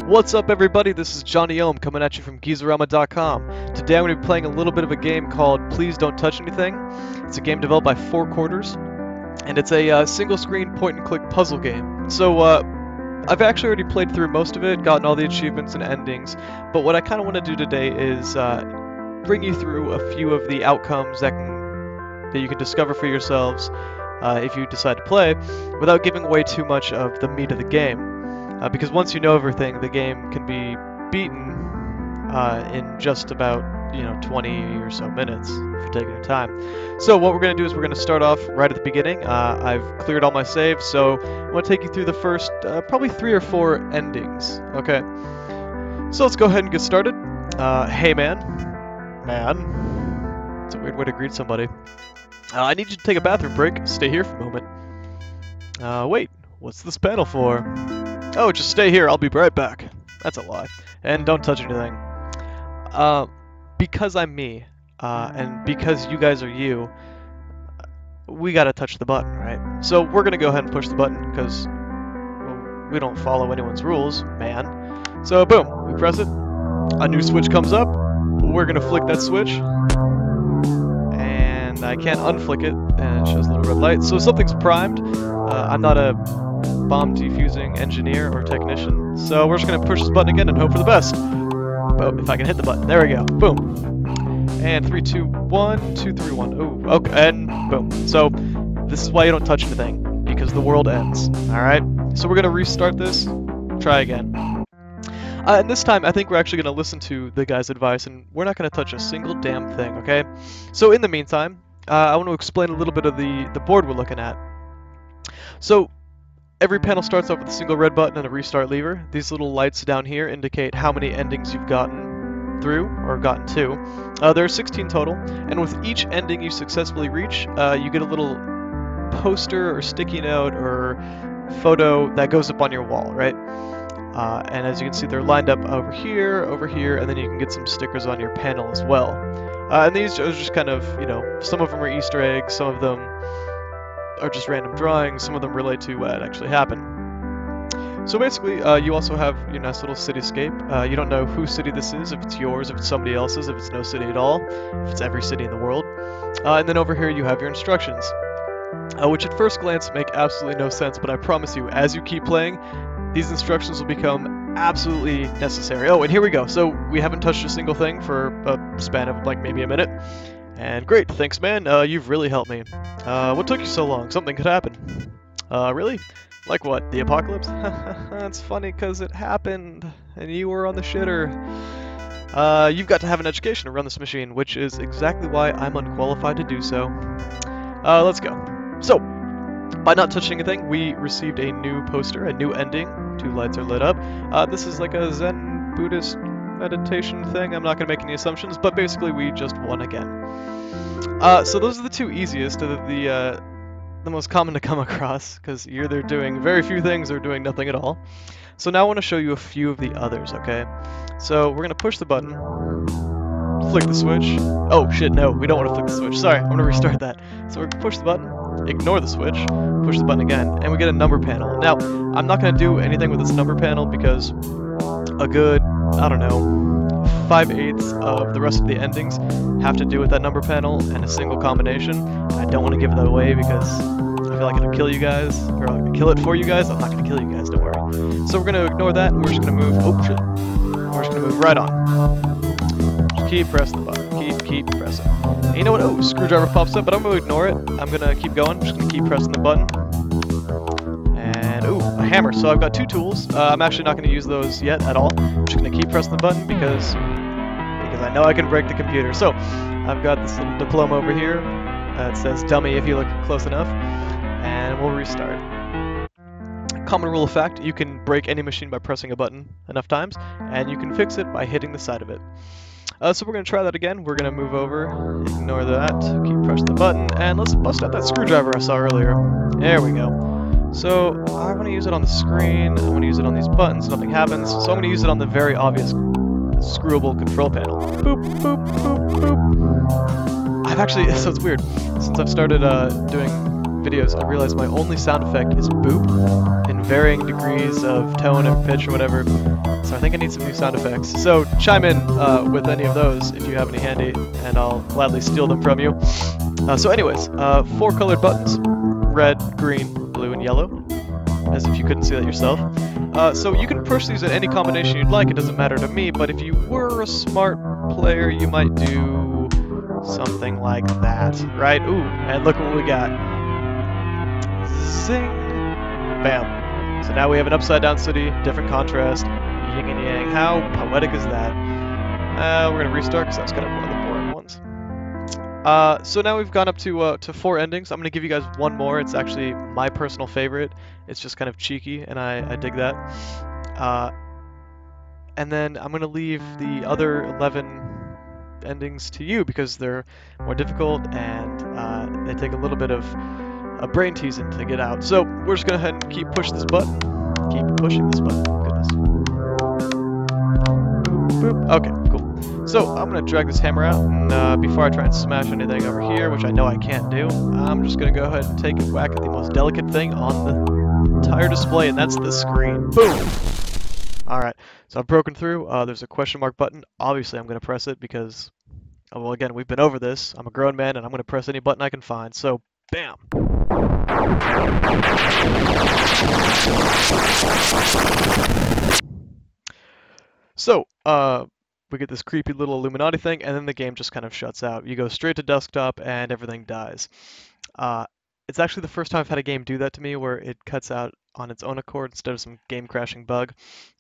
What's up, everybody? This is Johnny Ohm coming at you from GIZORAMA.com. Today I'm going to be playing a little bit of a game called Please Don't Touch Anything. It's a game developed by 4 Quarters, and it's a single-screen point-and-click puzzle game. So I've actually already played through most of it, gotten all the achievements and endings, but what I kind of want to do today is bring you through a few of the outcomes that you can discover for yourselves if you decide to play, without giving away too much of the meat of the game. Because once you know everything, the game can be beaten in just about 20 or so minutes if you're taking your time. So what we're going to do is we're going to start off right at the beginning. I've cleared all my saves, so I'm going to take you through the first probably 3 or 4 endings. Okay, so let's go ahead and get started. Hey man. Man. It's a weird way to greet somebody. I need you to take a bathroom break. Stay here for a moment. Wait, what's this panel for? Oh, just stay here, I'll be right back. That's a lie. And don't touch anything. Because I'm me, and because you guys are you, we gotta touch the button, right? So we're gonna go ahead and push the button, because we don't follow anyone's rules, man. So boom, we press it, a new switch comes up, we're gonna flick that switch, and I can't unflick it, and it shows a little red light. So something's primed. I'm not a bomb defusing engineer or technician, so we're just gonna push this button again and hope for the best. Oh, if I can hit the button, there we go, boom. And 3, 2, 1, 2, 3, 1. Oh, okay, and boom. So this is why you don't touch anything, because the world ends. All right. So we're gonna restart this. Try again. And this time, I think we're actually gonna listen to the guy's advice, and we're not gonna touch a single damn thing. Okay. So in the meantime, I want to explain a little bit of the board we're looking at. So every panel starts off with a single red button and a restart lever. These little lights down here indicate how many endings you've gotten through, or gotten to. There are 16 total, and with each ending you successfully reach, you get a little poster or sticky note or photo that goes up on your wall, right? And as you can see, they're lined up over here, and then you can get some stickers on your panel as well. And these are just kind of, some of them are Easter eggs, some of them are just random drawings, some of them relate to what actually happened. So basically, you also have your nice little cityscape. You don't know whose city this is, if it's yours, if it's somebody else's, if it's no city at all, if it's every city in the world. And then over here you have your instructions, which at first glance make absolutely no sense, but I promise you, as you keep playing, these instructions will become absolutely necessary. Oh, and here we go. So we haven't touched a single thing for a span of like maybe a minute. And great, thanks man, you've really helped me. What took you so long? Something could happen. Really? Like what, the apocalypse? That's funny because it happened, and you were on the shitter. You've got to have an education to run this machine, which is exactly why I'm unqualified to do so. Let's go. So, by not touching anything, we received a new poster, a new ending. 2 lights are lit up. This is like a Zen Buddhist meditation thing. I'm not going to make any assumptions, but basically we just won again. So those are the 2 easiest, the most common to come across, because you're either doing very few things or doing nothing at all. So now I want to show you a few of the others, okay? So we're going to push the button, flick the switch. Oh shit, no, we don't want to flick the switch. Sorry, I'm going to restart that. So we're going to push the button, ignore the switch, push the button again, and we get a number panel. Now, I'm not going to do anything with this number panel because a good, I don't know, 5/8 of the rest of the endings have to do with that number panel and a single combination. I don't want to give that away because I feel like it'll kill you guys, or I'm going to kill it for you guys. I'm not going to kill you guys, don't worry. So we're going to ignore that, and we're just going to move, oh shit, we're just going to move right on. Just keep pressing the button, keep pressing. And you know what, oh, screwdriver pops up, but I'm going to ignore it. I'm going to keep going, just going to keep pressing the button. And, ooh, a hammer. So I've got 2 tools. I'm actually not going to use those yet at all. I'm just going to keep pressing the button because I know I can break the computer. So I've got this little diploma over here. It says dummy if you look close enough. And we'll restart. Common rule of fact, you can break any machine by pressing a button enough times, and you can fix it by hitting the side of it. So we're going to try that again. We're going to move over, ignore that, keep pressing the button, and let's bust out that screwdriver I saw earlier. There we go. So I want to use it on the screen, I want to use it on these buttons, nothing happens, so I'm going to use it on the very obvious screwable control panel. Boop, boop, boop, boop. I've actually, so it's weird, since I've started doing videos, I realized my only sound effect is boop in varying degrees of tone and pitch or whatever. So I think I need some new sound effects. So chime in with any of those if you have any handy, and I'll gladly steal them from you. So anyways, 4 colored buttons: red, green, blue, and yellow, as if you couldn't see that yourself. So you can push these in any combination you'd like, it doesn't matter to me, but if you were a smart player, you might do something like that, right? Ooh, and look what we got. Zing! Bam. So now we have an upside down city, different contrast, yin and yang. How poetic is that? We're gonna restart because that's kind of one of the boring ones. So now we've gone up to 4 endings. I'm gonna give you guys one more. It's actually my personal favorite. It's just kind of cheeky, and I dig that. And then I'm gonna leave the other 11 endings to you because they're more difficult and they take a little bit of brain teasing to get out. So we're just gonna go ahead and keep pushing this button. Keep pushing this button. Goodness. Boop. Okay, cool. So I'm gonna drag this hammer out, and before I try and smash anything over here, which I know I can't do, I'm just gonna go ahead and take a whack at the most delicate thing on the entire display, and that's the screen. Boom! Alright, so I've broken through. There's a question mark button. Obviously I'm gonna press it because, well, again, we've been over this. I'm a grown man, and I'm gonna press any button I can find. So, bam! So, we get this creepy little Illuminati thing, and then the game just kind of shuts out. You go straight to desktop, and everything dies. It's actually the first time I've had a game do that to me, where it cuts out on its own accord instead of some game-crashing bug,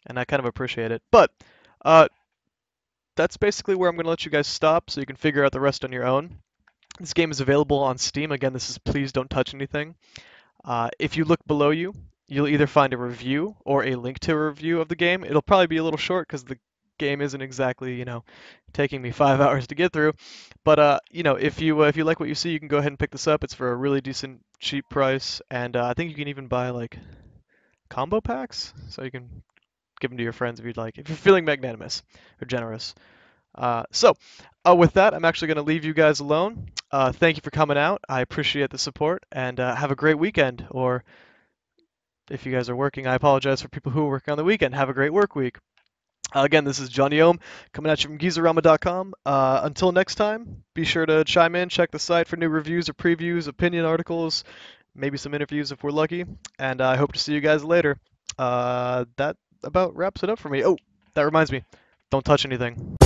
and I kind of appreciate it. But, that's basically where I'm going to let you guys stop, so you can figure out the rest on your own. This game is available on Steam. Again, this is Please Don't Touch Anything. If you look below you, you'll either find a review or a link to a review of the game. It'll probably be a little short because the game isn't exactly, you know, taking me 5 hours to get through. But you know, if you like what you see, you can go ahead and pick this up. It's for a really decent, cheap price, and I think you can even buy like combo packs, so you can give them to your friends if you'd like, if you're feeling magnanimous or generous. With that, I'm actually going to leave you guys alone. Thank you for coming out. I appreciate the support, and have a great weekend. Or if you guys are working, I apologize for people who are working on the weekend. Have a great work week. Again, this is Johnny Ohm coming at you from GIZORAMA.com. Until next time, be sure to chime in, check the site for new reviews or previews, opinion articles, maybe some interviews if we're lucky, and I hope to see you guys later. That about wraps it up for me. Oh, that reminds me, don't touch anything.